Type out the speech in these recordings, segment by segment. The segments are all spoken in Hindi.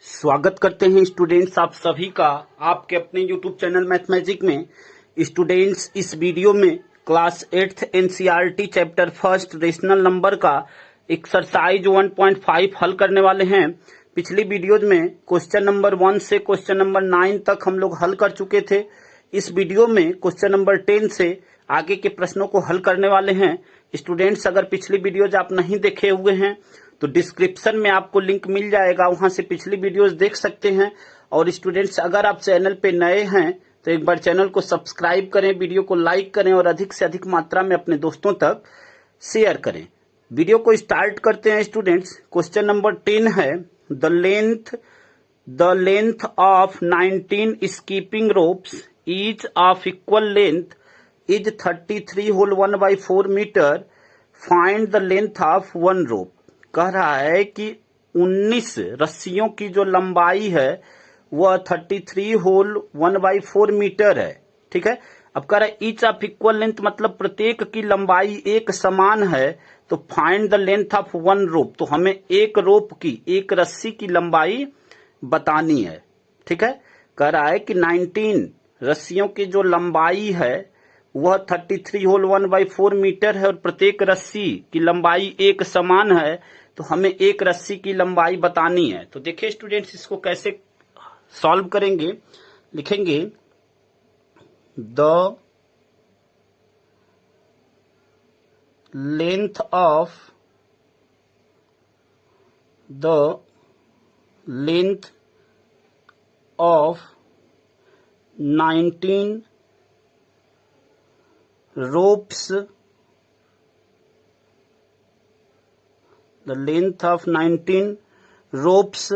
स्वागत करते हैं स्टूडेंट्स आप सभी का आपके अपने यूट्यूब चैनल मैथमेटिक में। स्टूडेंट्स, इस वीडियो में class 8th NCERT chapter first rational number का एक्सरसाइज 1.5 हल करने वाले हैं। पिछली वीडियोज में क्वेश्चन नंबर 1 से क्वेश्चन नंबर 9 तक हम लोग हल कर चुके थे। इस वीडियो में क्वेश्चन नंबर 10 से आगे के प्रश्नों को हल करने वाले हैं। स्टूडेंट्स, अगर पिछली वीडियोज आप नहीं देखे हुए हैं तो डिस्क्रिप्शन में आपको लिंक मिल जाएगा, वहां से पिछली वीडियोस देख सकते हैं। और स्टूडेंट्स, अगर आप चैनल पे नए हैं तो एक बार चैनल को सब्सक्राइब करें, वीडियो को लाइक करें और अधिक से अधिक मात्रा में अपने दोस्तों तक शेयर करें। वीडियो को स्टार्ट करते हैं स्टूडेंट्स। क्वेश्चन नंबर 10 है, the length of 19 skipping ropes each of equal length is 33 whole 1/4 metre. Find the length of one rope. कह रहा है कि 19 रस्सियों की जो लंबाई है वह 33 होल 1/4 मीटर है। ठीक है, अब कह रहा है ईच ऑफ इक्वल लेंथ, मतलब प्रत्येक की लंबाई एक समान है। तो find the length of one rope, तो हमें एक रोप की, एक रस्सी की लंबाई बतानी है। ठीक है, कह रहा है कि 19 रस्सियों की जो लंबाई है वह 33 होल 1/4 मीटर है और प्रत्येक रस्सी की लंबाई एक समान है। तो हमें एक रस्सी की लंबाई बतानी है। तो देखिए स्टूडेंट्स, इसको कैसे सॉल्व करेंगे। लिखेंगे the length of 19 ropes, the length of 19 ropes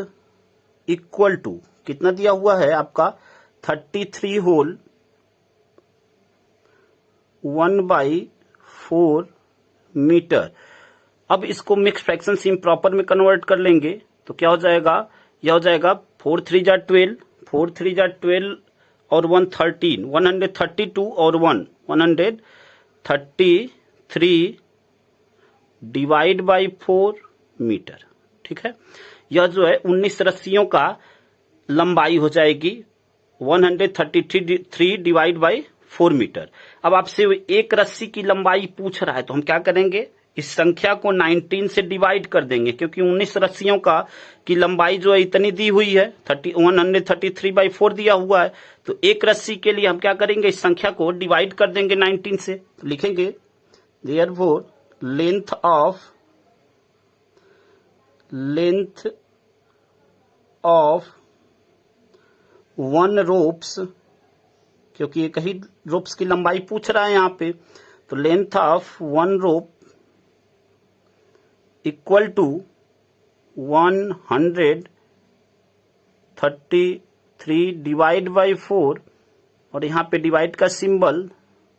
equal to कितना दिया हुआ है आपका 33 होल 1/4 मीटर। अब इसको मिक्स फ्रैक्शंस इम्प्रॉपर में कन्वर्ट कर लेंगे तो क्या हो जाएगा, यह हो जाएगा 4 3 जा 12, 4 3 जा 12 और 1 13, 132 और 1 133 डिवाइड बाई 4 मीटर। ठीक है, यह जो है 19 रस्सियों का लंबाई हो जाएगी 133 डिवाइड बाई 4 मीटर। अब आपसे एक रस्सी की लंबाई पूछ रहा है तो हम क्या करेंगे, इस संख्या को 19 से डिवाइड कर देंगे, क्योंकि 19 रस्सियों का की लंबाई जो है इतनी दी हुई है 133/4 दिया हुआ है। तो एक रस्सी के लिए हम क्या करेंगे, इस संख्या को डिवाइड कर देंगे 19 से। तो लिखेंगे therefore length of one ropes, क्योंकि एक ही रोप्स की लंबाई पूछ रहा है यहाँ पे, तो length of one rope equal to 133 divide by 4 और यहाँ पे डिवाइड का सिंबल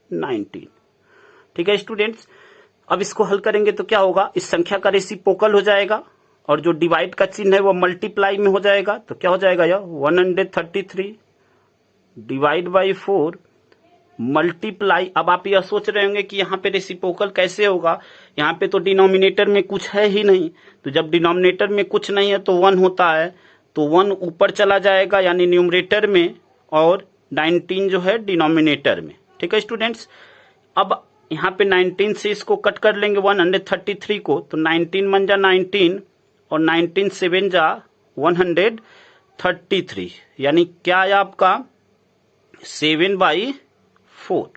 19। ठीक है स्टूडेंट्स, अब इसको हल करेंगे तो क्या होगा, इस संख्या का रेसिप्रोकल हो जाएगा और जो डिवाइड का चिन्ह है वो मल्टीप्लाई में हो जाएगा। तो क्या हो जाएगा, यह 133 डिवाइड बाई 4 मल्टीप्लाई। अब आप यह सोच रहे होंगे कि यहाँ पे रेसिप्रोकल कैसे होगा, यहाँ पे तो डिनोमिनेटर में कुछ है ही नहीं। तो जब डिनोमिनेटर में कुछ नहीं है तो 1 होता है, तो 1 ऊपर चला जाएगा यानी न्यूमरेटर में और 19 जो है डिनोमिनेटर में। ठीक है स्टूडेंट्स, अब यहाँ पे 19 से इसको कट कर लेंगे 133 को, तो 19 1 जा 19 और 19 7 जा 133, यानी क्या आया आपका 7/4।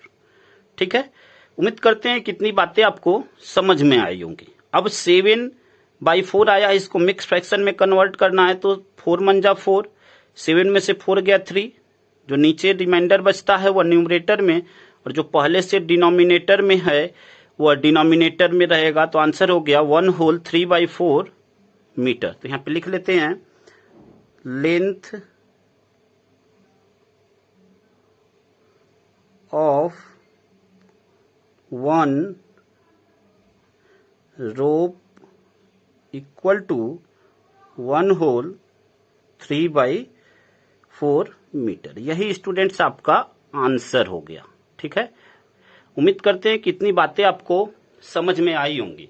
ठीक है, उम्मीद करते हैं कितनी बातें आपको समझ में आई होंगी। अब 7/4 आया है, इसको मिक्स फ्रैक्शन में कन्वर्ट करना है तो 4 1 जा 4, 7 में से 4 गया 3, जो नीचे रिमाइंडर बचता है वह न्यूमरेटर में और जो पहले से डिनोमिनेटर में है वह डिनोमिनेटर में रहेगा। तो आंसर हो गया 1 होल 3/4 मीटर। तो यहाँ पे लिख लेते हैं length of one rope equal to 1 whole 3/4 metre. यही स्टूडेंट्स आपका आंसर हो गया। ठीक है, उम्मीद करते हैं कितनी बातें आपको समझ में आई होंगी।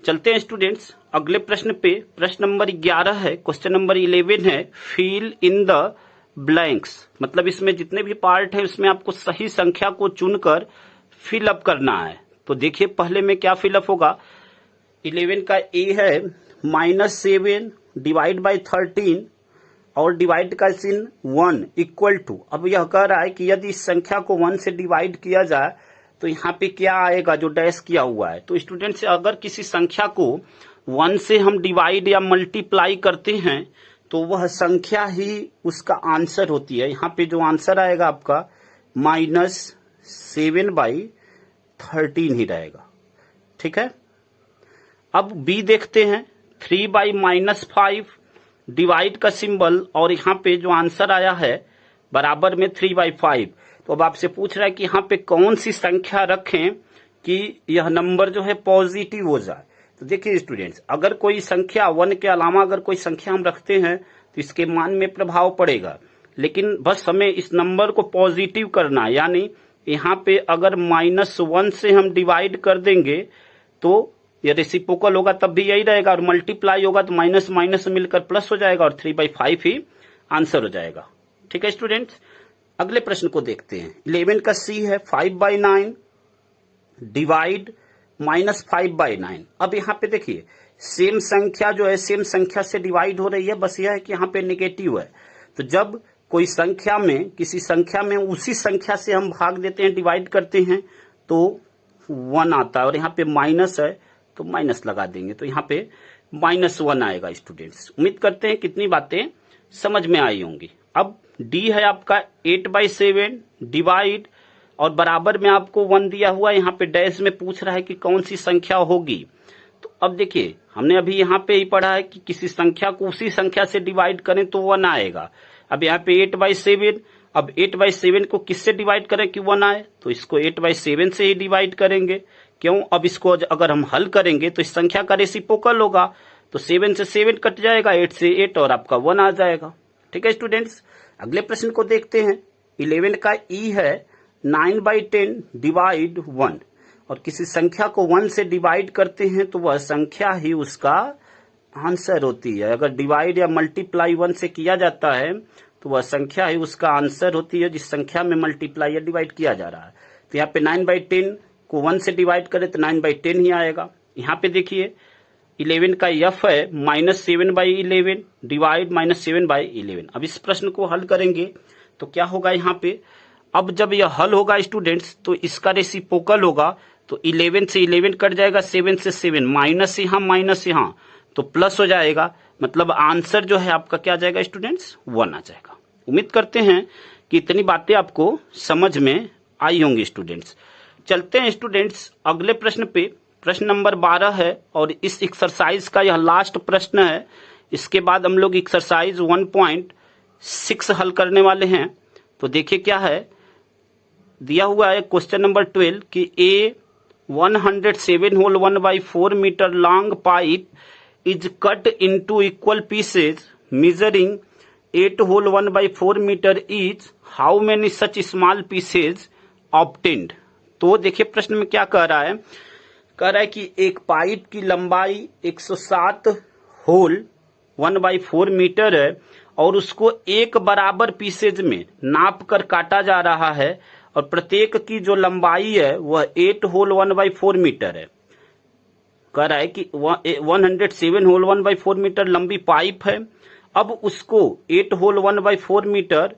चलते हैं स्टूडेंट्स अगले प्रश्न पे। प्रश्न नंबर 11 है, क्वेश्चन नंबर 11 है फिल इन द ब्लैंक्स। मतलब इसमें जितने भी पार्ट है उसमें आपको सही संख्या को चुनकर फिल अप करना है। तो देखिए पहले में क्या फिलअप होगा। 11 का ए है -7 डिवाइड बाई 13 और डिवाइड का सिन 1 इक्वल टू। अब यह कह रहा है कि यदि इस संख्या को 1 से डिवाइड किया जाए तो यहाँ पे क्या आएगा जो डैश किया हुआ है। तो स्टूडेंट्स अगर किसी संख्या को 1 से हम डिवाइड या मल्टीप्लाई करते हैं तो वह संख्या ही उसका आंसर होती है। यहाँ पे जो आंसर आएगा आपका -7/13 ही रहेगा। ठीक है, अब बी देखते हैं 3/-5 डिवाइड का सिंबल और यहाँ पे जो आंसर आया है बराबर में 3/5। तो अब आपसे पूछ रहा है कि यहाँ पे कौन सी संख्या रखें कि यह नंबर जो है पॉजिटिव हो जाए। तो देखिए स्टूडेंट्स अगर कोई संख्या 1 के अलावा अगर कोई संख्या हम रखते हैं तो इसके मान में प्रभाव पड़ेगा, लेकिन बस हमें इस नंबर को पॉजिटिव करना है। यानी यहाँ पे अगर -1 से हम डिवाइड कर देंगे तो ये रेसिप्रोकल होगा तब भी यही रहेगा, और मल्टीप्लाई होगा तो माइनस माइनस मिलकर प्लस हो जाएगा और 3/5 ही आंसर हो जाएगा। ठीक है स्टूडेंट्स, अगले प्रश्न को देखते हैं। 11 का सी है 5/9 डिवाइड -5/9। अब यहाँ पे देखिए सेम संख्या जो है सेम संख्या से डिवाइड हो रही है, बस यह है कि यहाँ पे नेगेटिव है। तो जब कोई संख्या में किसी संख्या में उसी संख्या से हम भाग देते हैं डिवाइड करते हैं तो 1 आता है, और यहाँ पे माइनस है तो माइनस लगा देंगे तो यहाँ पे -1 आएगा। स्टूडेंट्स उम्मीद करते हैं कितनी बातें समझ में आई होंगी। अब डी है आपका 8/7 डिवाइड और बराबर में आपको 1 दिया हुआ है, यहाँ पे डैश में पूछ रहा है कि कौन सी संख्या होगी। तो अब देखिए हमने अभी यहाँ पे ही पढ़ा है कि किसी संख्या को उसी संख्या से डिवाइड करें तो 1 आएगा। अब यहाँ पे 8/7, अब 8/7 को किससे डिवाइड करें कि 1 आए, तो इसको 8/7 से ही डिवाइड करेंगे। क्यों, अब इसको अगर हम हल करेंगे तो इस संख्या का रेसिप्रोकल होगा, तो 7 से 7 कट जाएगा, 8 से 8 और आपका 1 आ जाएगा। ठीक है स्टूडेंट्स, अगले प्रश्न को देखते हैं। 11 का ई है 9/10 डिवाइड 1, और किसी संख्या को 1 से डिवाइड करते हैं तो वह संख्या ही उसका आंसर होती है। अगर डिवाइड या मल्टीप्लाई 1 से किया जाता है तो वह संख्या ही उसका आंसर होती है जिस संख्या में मल्टीप्लाई या डिवाइड किया जा रहा है। तो यहाँ पे 9/10 को 1 से डिवाइड करें तो 9/10 ही आएगा। यहाँ पे देखिए 11 का एफ है -7/11 डिवाइड -7/11। अब इस प्रश्न को हल करेंगे तो क्या होगा यहाँ पे। अब जब यह हल होगा स्टूडेंट्स तो इसका रेसिप्रोकल होगा, तो 11 से 11 कट जाएगा, 7 से 7 माइनस यहाँ तो प्लस हो जाएगा। मतलब आंसर जो है आपका क्या आ जाएगा स्टूडेंट्स, 1 आ जाएगा। उम्मीद करते हैं कि इतनी बातें आपको समझ में आई होंगी स्टूडेंट्स। चलते हैं स्टूडेंट्स अगले प्रश्न पे। प्रश्न नंबर 12 है और इस एक्सरसाइज का यह लास्ट प्रश्न है। इसके बाद हम लोग एक्सरसाइज 1.6 हल करने वाले हैं। तो देखिए क्या है दिया हुआ है क्वेश्चन नंबर 12 कि a 107 whole 1/4 metre long pipe is cut into equal pieces measuring 8 whole 1/4 meter each. How many such small pieces obtained? तो देखिए प्रश्न में क्या कह रहा है। कह रहा है कि एक पाइप की लंबाई 107 होल 1/4 मीटर है और उसको एक बराबर पीसेज में नाप कर काटा जा रहा है, और प्रत्येक की जो लंबाई है वह 8 होल 1/4 मीटर है। कह रहा है कि 107 होल 1/4 मीटर लंबी पाइप है। अब उसको 8 होल 1/4 मीटर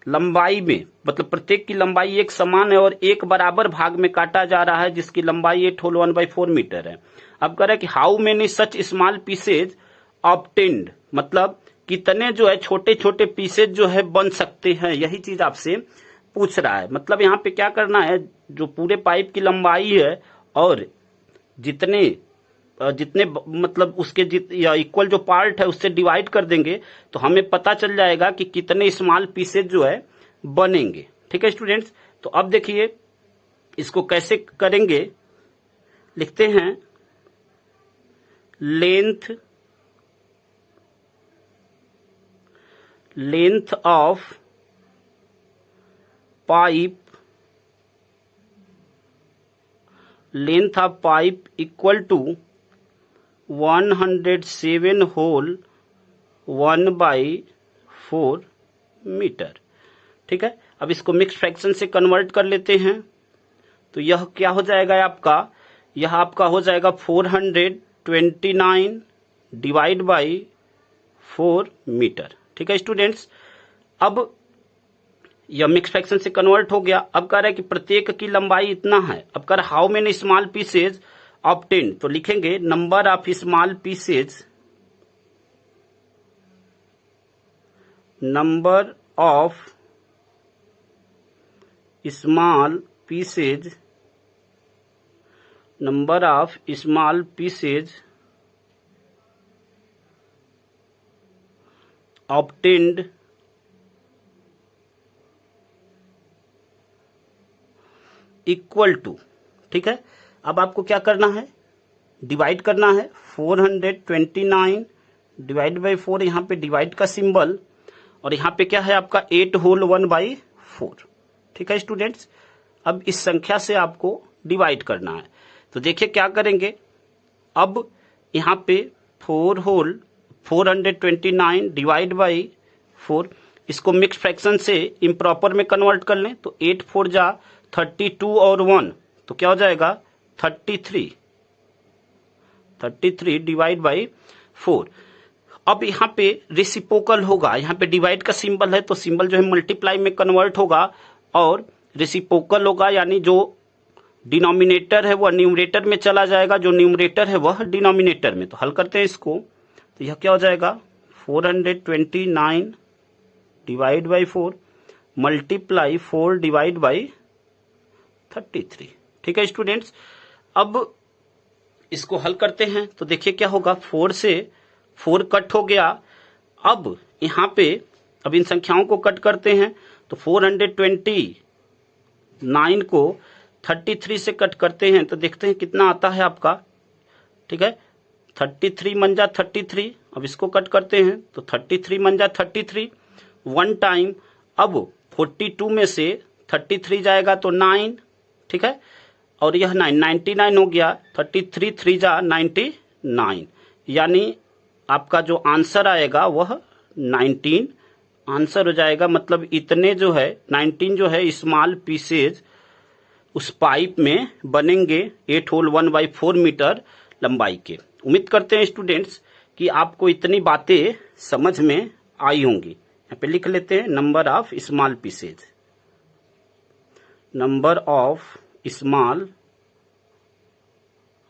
लंबाई में, मतलब प्रत्येक की लंबाई एक समान है और एक बराबर भाग में काटा जा रहा है जिसकी लंबाई 8 होल 1/4 मीटर है। अब कह रहा है कि how many such small pieces obtained, मतलब कितने जो है छोटे छोटे पीसेज जो है बन सकते हैं, यही चीज आपसे पूछ रहा है। मतलब यहाँ पे क्या करना है, जो पूरे पाइप की लंबाई है और जितने मतलब उसके या इक्वल जो पार्ट है उससे डिवाइड कर देंगे तो हमें पता चल जाएगा कि कितने स्मॉल पीसेज जो है बनेंगे। ठीक है स्टूडेंट्स, तो अब देखिए इसको कैसे करेंगे। लिखते हैं length of pipe equal to 107 whole 1/4 metre. ठीक है, अब इसको मिक्स फ्रैक्शन से कन्वर्ट कर लेते हैं तो यह क्या हो जाएगा आपका, यह आपका हो जाएगा 429 डिवाइड बाई 4 मीटर। ठीक है स्टूडेंट्स, अब यह मिक्स फ्रैक्शन से कन्वर्ट हो गया। अब कह रहा है कि प्रत्येक की लंबाई इतना है। अब कह रहा how many small pieces obtained, तो लिखेंगे number of small pieces, number of small pieces, number of small pieces obtained equal to. ठीक है, अब आपको क्या करना है, डिवाइड करना है। 429 डिवाइड बाई 4, यहाँ पे डिवाइड का सिंबल, और यहाँ पे क्या है आपका 8 होल 1/4। ठीक है स्टूडेंट्स, अब इस संख्या से आपको डिवाइड करना है। तो देखिए क्या करेंगे, अब यहाँ पे 4 होल 429 डिवाइड बाई 4, इसको मिक्स फ्रैक्शन से इम्प्रॉपर में कन्वर्ट कर लें तो 8 4 जा 32 और 1 तो क्या हो जाएगा 33 डिवाइड बाई 4। अब यहाँ पे रेसिप्रोकल होगा, यहाँ पे डिवाइड का सिंबल है तो सिंबल जो है मल्टीप्लाई में कन्वर्ट होगा और रेसिप्रोकल होगा, यानी जो डिनोमिनेटर है वह न्यूमरेटर में चला जाएगा, जो न्यूमरेटर है वह डिनोमिनेटर में। तो हल करते हैं इसको, तो यह क्या हो जाएगा 429 divide by 4 multiply 4 divide by 33। ठीक है स्टूडेंट्स, अब इसको हल करते हैं तो देखिए क्या होगा, 4 से 4 कट हो गया। अब यहाँ पे अब इन संख्याओं को कट करते हैं तो 429 को 33 से कट करते हैं तो देखते हैं कितना आता है आपका। ठीक है, 33 मंजा 33, अब इसको कट करते हैं तो 33 मंजा 33 वन टाइम। अब 42 में से 33 जाएगा तो 9। ठीक है, और यह 99 हो गया, 33 3 जा 99, यानी आपका जो आंसर आएगा वह 19 आंसर हो जाएगा। मतलब इतने जो है 19 जो है स्मॉल पीसेज उस पाइप में बनेंगे 8 होल 1/4 मीटर लंबाई के। उम्मीद करते हैं स्टूडेंट्स कि आपको इतनी बातें समझ में आई होंगी। यहाँ पे लिख लेते हैं number of small pieces, number of small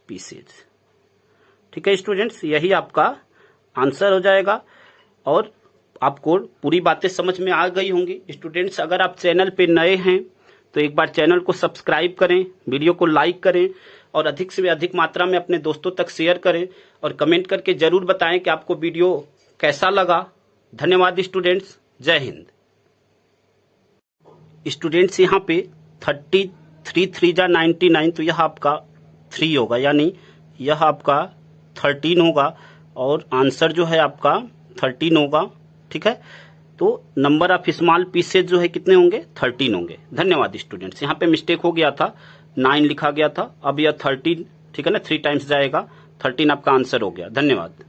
pieces. ठीक है स्टूडेंट्स, यही आपका आंसर हो जाएगा और आपको पूरी बातें समझ में आ गई होंगी। स्टूडेंट्स, अगर आप चैनल पे नए हैं तो एक बार चैनल को सब्सक्राइब करें, वीडियो को लाइक करें और अधिक से अधिक मात्रा में अपने दोस्तों तक शेयर करें और कमेंट करके जरूर बताएं कि आपको वीडियो कैसा लगा। धन्यवाद स्टूडेंट्स, जय हिंद। स्टूडेंट्स, यहाँ पे 33 3 जा 99 तो यह आपका 3 होगा, यानी यह आपका 13 होगा और आंसर जो है आपका 13 होगा। ठीक है, तो नंबर ऑफ स्मॉल पीसेज जो है कितने होंगे 13 होंगे। धन्यवाद स्टूडेंट्स, यहाँ पे मिस्टेक हो गया था, 9 लिखा गया था, अब यह 13, ठीक है ना, 3 टाइम्स जाएगा, 13 आपका आंसर हो गया। धन्यवाद।